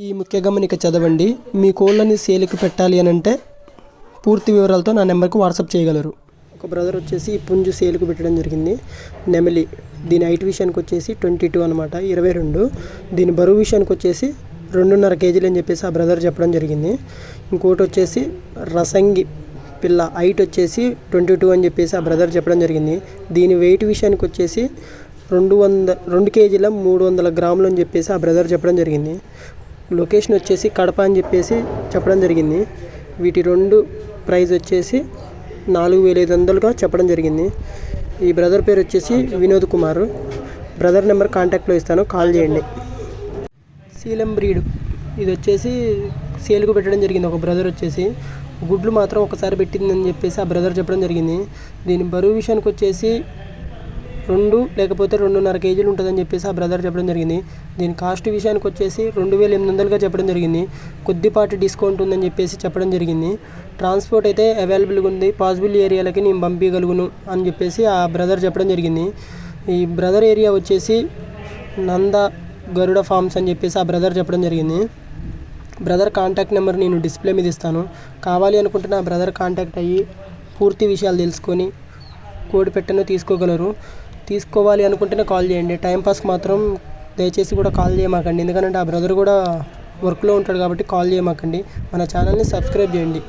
ఈ ముఖ్య గమనిక చదవండి. మీ కోళ్ళని సేల్కి పెట్టాలి అని అంటే పూర్తి వివరాలతో నా నెంబర్కి వాట్సాప్ చేయగలరు. ఒక బ్రదర్ వచ్చేసి ఈ పుంజు సేల్కి పెట్టడం జరిగింది. నెమలి. దీని హైట్ విషయానికి వచ్చేసి 22 అనమాట, 22. దీని బరువు విషయానికి వచ్చేసి 2.5 కేజీలు అని చెప్పేసి ఆ బ్రదర్ చెప్పడం జరిగింది. ఇంకోటి వచ్చేసి రసంగి పిల్ల, హైట్ వచ్చేసి 22 అని చెప్పేసి ఆ బ్రదర్ చెప్పడం జరిగింది. దీని వెయిట్ విషయానికి వచ్చేసి 2 కేజీల 300 గ్రాములు అని చెప్పేసి ఆ బ్రదర్ చెప్పడం జరిగింది. లొకేషన్ వచ్చేసి కడప అని చెప్పేసి చెప్పడం జరిగింది. వీటి 2 ప్రైస్ వచ్చేసి 4,500గా చెప్పడం జరిగింది. ఈ బ్రదర్ పేరు వచ్చేసి వినోద్ కుమార్. బ్రదర్ నెంబర్ కాంటాక్ట్లో ఇస్తాను, కాల్ చేయండి. సీలం బ్రీడ్. ఇది వచ్చేసి సేల్కు పెట్టడం జరిగింది. ఒక బ్రదర్ వచ్చేసి గుడ్లు మాత్రం ఒకసారి పెట్టిందని చెప్పేసి ఆ బ్రదర్ చెప్పడం జరిగింది. దీని బరువు విషయానికి వచ్చేసి 2 లేకపోతే 2.5 కేజీలు ఉంటుందని చెప్పేసి ఆ బ్రదర్ చెప్పడం జరిగింది. దీని కాస్ట్ విషయానికి వచ్చేసి 2,800గా చెప్పడం జరిగింది. కొద్దిపాటి డిస్కౌంట్ ఉందని చెప్పేసి చెప్పడం జరిగింది. ట్రాన్స్పోర్ట్ అయితే అవైలబుల్గా ఉంది, పాసిబుల్ ఏరియాలకి నేను పంపించగలుగును అని చెప్పేసి ఆ బ్రదర్ చెప్పడం జరిగింది. ఈ బ్రదర్ ఏరియా వచ్చేసి నంద గరుడ ఫార్మ్స్ అని చెప్పేసి ఆ బ్రదర్ చెప్పడం జరిగింది. బ్రదర్ కాంటాక్ట్ నెంబర్ నేను డిస్ప్లే మీద ఇస్తాను. కావాలి అనుకుంటే నా బ్రదర్ కాంటాక్ట్ అయ్యి పూర్తి విషయాలు తెలుసుకొని కోడి పెట్టను తీసుకోవాలి అనుకుంటేనే కాల్ చేయండి. టైంపాస్కి మాత్రం దయచేసి కూడా కాల్ చేయమాకండి, ఎందుకంటే ఆ బ్రదర్ కూడా వర్క్లో ఉంటాడు కాబట్టి కాల్ చేయమాకండి. మన ఛానల్ని సబ్స్క్రైబ్ చేయండి.